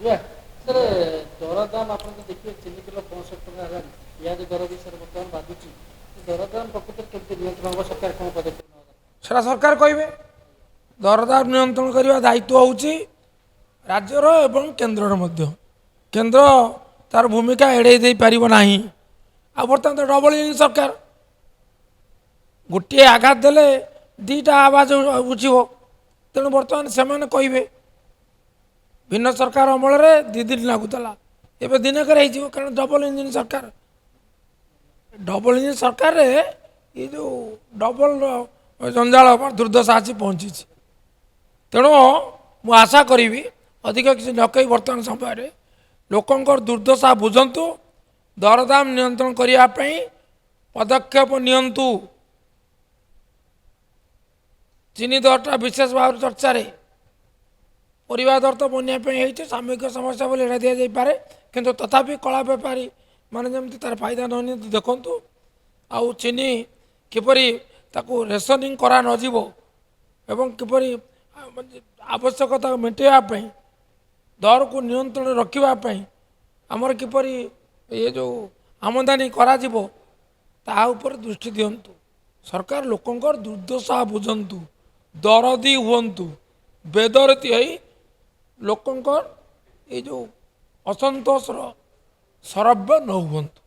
Sir दरदाम आप देखिए 3 kilo 65 टका है पिज दर भी सर बर्तमान बाधुची दरदाम प्रकृत केमती नियंत्रण सरकार कौन पदक्षेप सेटा सरकार कहे दरदाम नियंत्रण करने दायित्व हूँ राज्यर एवं केन्द्रर मध्य केन्द्र तार भूमिका एड़े दे पार ना आ बर्तमान तो डबल इंजिन सरकार गोटे आघात देले दीटा आवाज उठिब तेणु बर्तमान से कहे भिन्न सरकार अमल में 2 दिन लगुला एवं दिनकर हो कारण डबल इंजिन सरकार ये जो डबल जंजाल दुर्दशा आसी पहुँची तेणु मु आशा करी अधिक किसी न कही बर्तमान समय लोकंर दुर्दशा बुझंतु दरदाम नियंत्रण करने पदक्षेप नियंतु चीनी दरटा विशेष भाव चर्चा परिवा दर तो बनवाई सामयिक समस्या बोली एड़ा दि जापे किंतु तथापि कला बेपारी माने जमी तार फायदा न देखु आउ चीनी किपरि ताकू रेसनिंग करा नजिबो एवं किपरि आवश्यकता मेटाइवाई दर को नियंत्रण रखापी आमर किपरि ये जो आमदानी करा ता उपर दृष्टि दिंतु सरकार लोकंर दुर्दशा बुझंतु दरदी हुंतु बेदरती है लोकंर ये जो असंतोष सरव्य न हुंतु।